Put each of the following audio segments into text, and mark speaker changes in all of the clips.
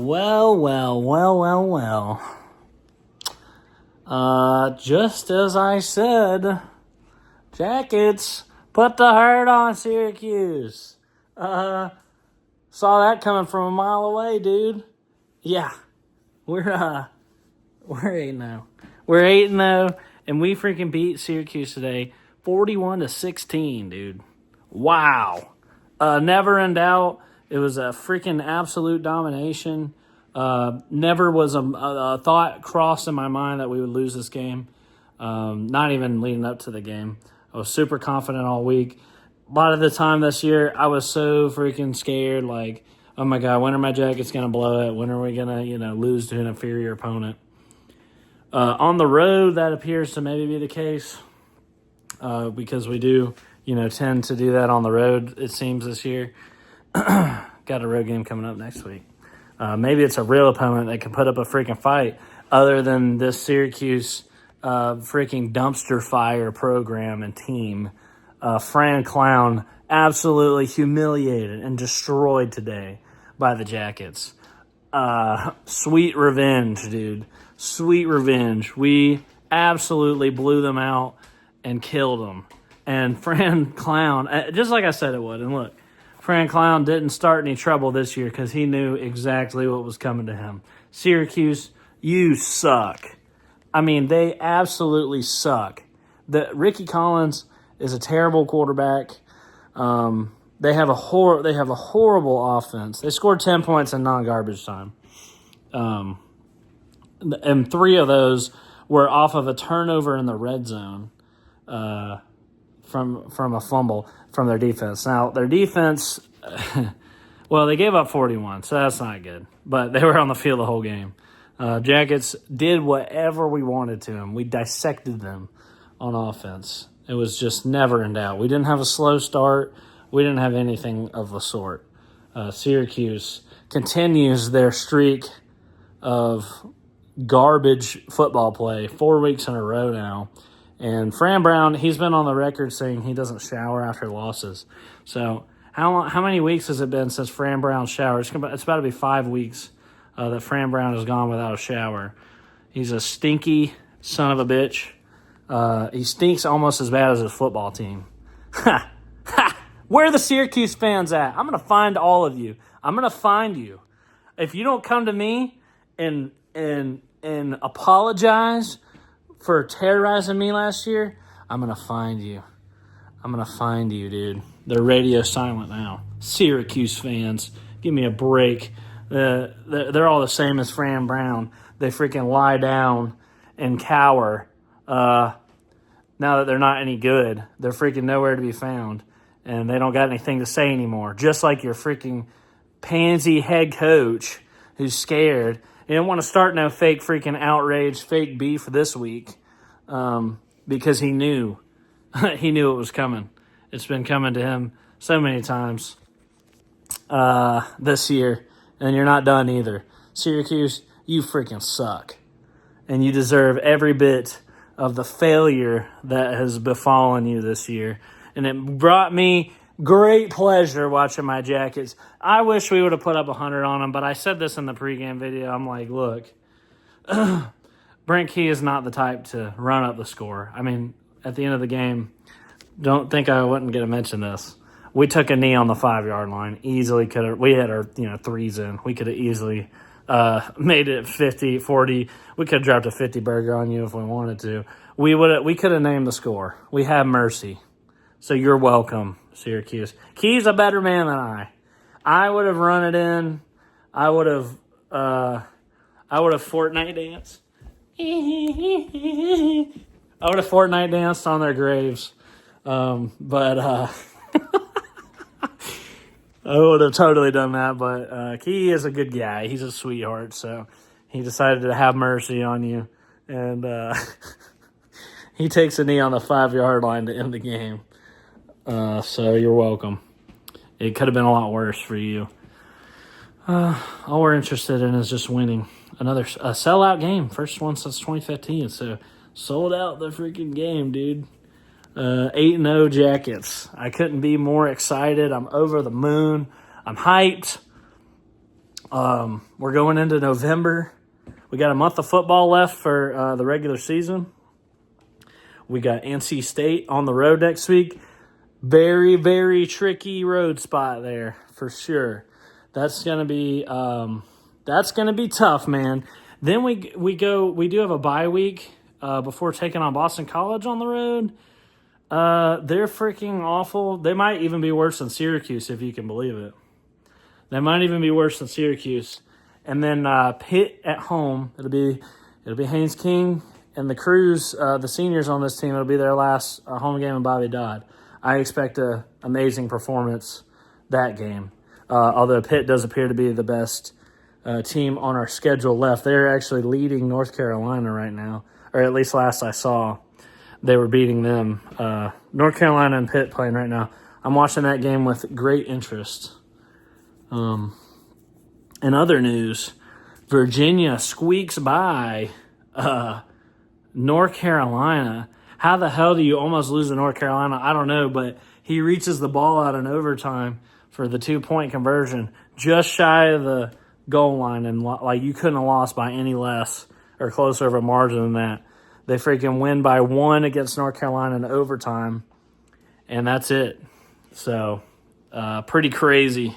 Speaker 1: Well. Just as I said, Jackets put the hurt on Syracuse. Saw that coming from a mile away, dude. Yeah, we're 8-0. We're 8-0, and we freaking beat Syracuse today, 41-16, dude. Wow. Never in doubt. It was a freaking absolute domination. Never was a thought crossed in my mind that we would lose this game. Not even leading up to the game. I was super confident all week. A lot of the time this year, I was so freaking scared. Like, oh my God, when are my Jackets going to blow it? When are we going to, lose to an inferior opponent? On the road, that appears to maybe be the case. Because we do, tend to do that on the road, it seems, this year. Got a road game coming up next week. Maybe it's a real opponent that can put up a freaking fight other than this Syracuse freaking dumpster fire program and team. Fran Brown absolutely humiliated and destroyed today by the Jackets. Sweet revenge, dude. Sweet revenge. We absolutely blew them out and killed them. And Fran Brown, just like I said it would, and look, Fran Brown didn't start any trouble this year because he knew exactly what was coming to him. Syracuse, you suck. I mean, they absolutely suck. Ricky Collins is a terrible quarterback. They have a horrible offense. They scored 10 points in non-garbage time. And 3 of those were off of a turnover in the red zone from a fumble from their defense. Now, their defense, well, they gave up 41, so that's not good. But they were on the field the whole game. Jackets did whatever we wanted to them. We dissected them on offense. It was just never in doubt. We didn't have a slow start. We didn't have anything of the sort. Syracuse continues their streak of garbage football play 4 weeks in a row now. And Fran Brown, he's been on the record saying he doesn't shower after losses. So how many weeks has it been since Fran Brown showered? It's about to be 5 weeks that Fran Brown has gone without a shower. He's a stinky son of a bitch. He stinks almost as bad as his football team. Ha! Ha! Where are the Syracuse fans at? I'm going to find all of you. I'm going to find you. If you don't come to me and apologize for terrorizing me last year, I'm going to find you. I'm going to find you, dude. They're radio silent now. Syracuse fans, give me a break. They're all the same as Fran Brown. They freaking lie down and cower. Now that they're not any good, they're freaking nowhere to be found. And they don't got anything to say anymore. Just like your freaking pansy head coach who's scared. He didn't want to start no fake freaking outrage, fake beef this week because he knew. He knew it was coming. It's been coming to him so many times this year, and you're not done either. Syracuse, you freaking suck, and you deserve every bit of the failure that has befallen you this year. And it brought me great pleasure watching my Jackets. I wish we would have put up 100 on them, but I said this in the pregame video. I'm like, look, Brent Key is not the type to run up the score. I mean, at the end of the game, don't think I wouldn't get to mention this. We took a knee on the 5-yard line. Easily could have. We had our threes in. We could have easily made it 50, 40. We could have dropped a 50 burger on you if we wanted to. We could have named the score. We have mercy. So you're welcome, Syracuse. Key's a better man than I. I would have run it in. I would have Fortnite danced. I would have Fortnite danced on their graves. But I would have totally done that. But Key is a good guy. He's a sweetheart. So he decided to have mercy on you. And he takes a knee on the 5-yard line to end the game. So you're welcome. It could have been a lot worse for you. All we're interested in is just winning. A sellout game. First one since 2015. So sold out the freaking game, dude. 8-0 Jackets. I couldn't be more excited. I'm over the moon. I'm hyped. We're going into November. We got a month of football left for the regular season. We got NC State on the road next week. Very, very tricky road spot there for sure. That's gonna be tough, man. Then we do have a bye week before taking on Boston College on the road. They're freaking awful. They might even be worse than Syracuse, if you can believe it. They might even be worse than Syracuse. And then Pitt at home. It'll be Haynes King and the Crews, the seniors on this team. It'll be their last home game in Bobby Dodd. I expect an amazing performance that game. Although Pitt does appear to be the best team on our schedule left. They're actually leading North Carolina right now, or at least last I saw, they were beating them. North Carolina and Pitt playing right now. I'm watching that game with great interest. In other news, Virginia squeaks by North Carolina. How the hell do you almost lose to North Carolina? I don't know, but he reaches the ball out in overtime for the 2-point conversion, just shy of the goal line, and like you couldn't have lost by any less or closer of a margin than that. They freaking win by 1 against North Carolina in overtime, and that's it. So, pretty crazy.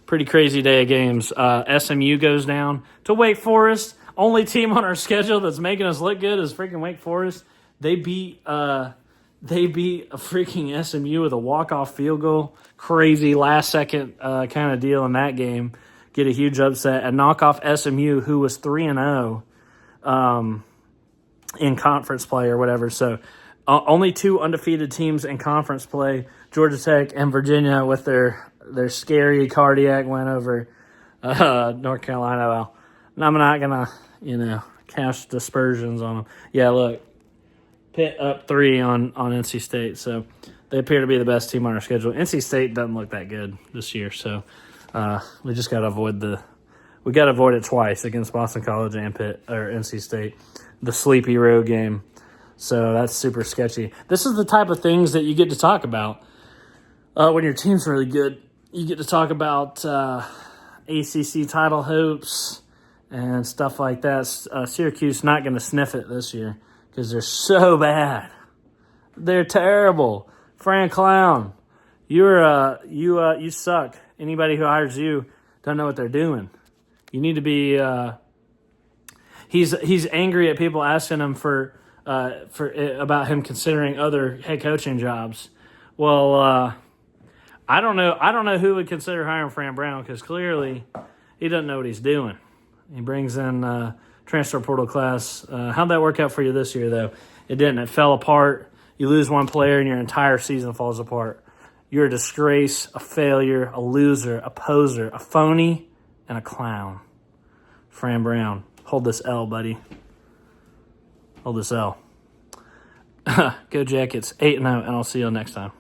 Speaker 1: Pretty crazy day of games. SMU goes down to Wake Forest. Only team on our schedule that's making us look good is freaking Wake Forest. They beat a freaking SMU with a walk-off field goal. Crazy last-second kind of deal in that game. Get a huge upset and knock off SMU, who was 3-0 in conference play or whatever. So only 2 undefeated teams in conference play, Georgia Tech and Virginia, with their scary cardiac win over North Carolina. Well, I'm not going to, cast dispersions on them. Yeah, look, Pitt up 3 on NC State. So they appear to be the best team on our schedule. NC State doesn't look that good this year. So we just got to avoid it twice against Boston College and Pitt or NC State, the sleepy road game. So that's super sketchy. This is the type of things that you get to talk about when your team's really good. You get to talk about ACC title hopes and stuff like that. Syracuse not going to sniff it this year because they're so bad. They're terrible. Fran Clown, you suck. Anybody who hires you don't know what they're doing. You need to be. He's angry at people asking him for about him considering other head coaching jobs. Well, I don't know who would consider hiring Fran Brown because clearly he doesn't know what he's doing. He brings in transfer portal class. How'd that work out for you this year, though? It didn't. It fell apart. You lose one player and your entire season falls apart. You're a disgrace, a failure, a loser, a poser, a phony, and a clown. Fran Brown, hold this L, buddy. Hold this L. Go Jackets, 8-0, and I'll see you next time.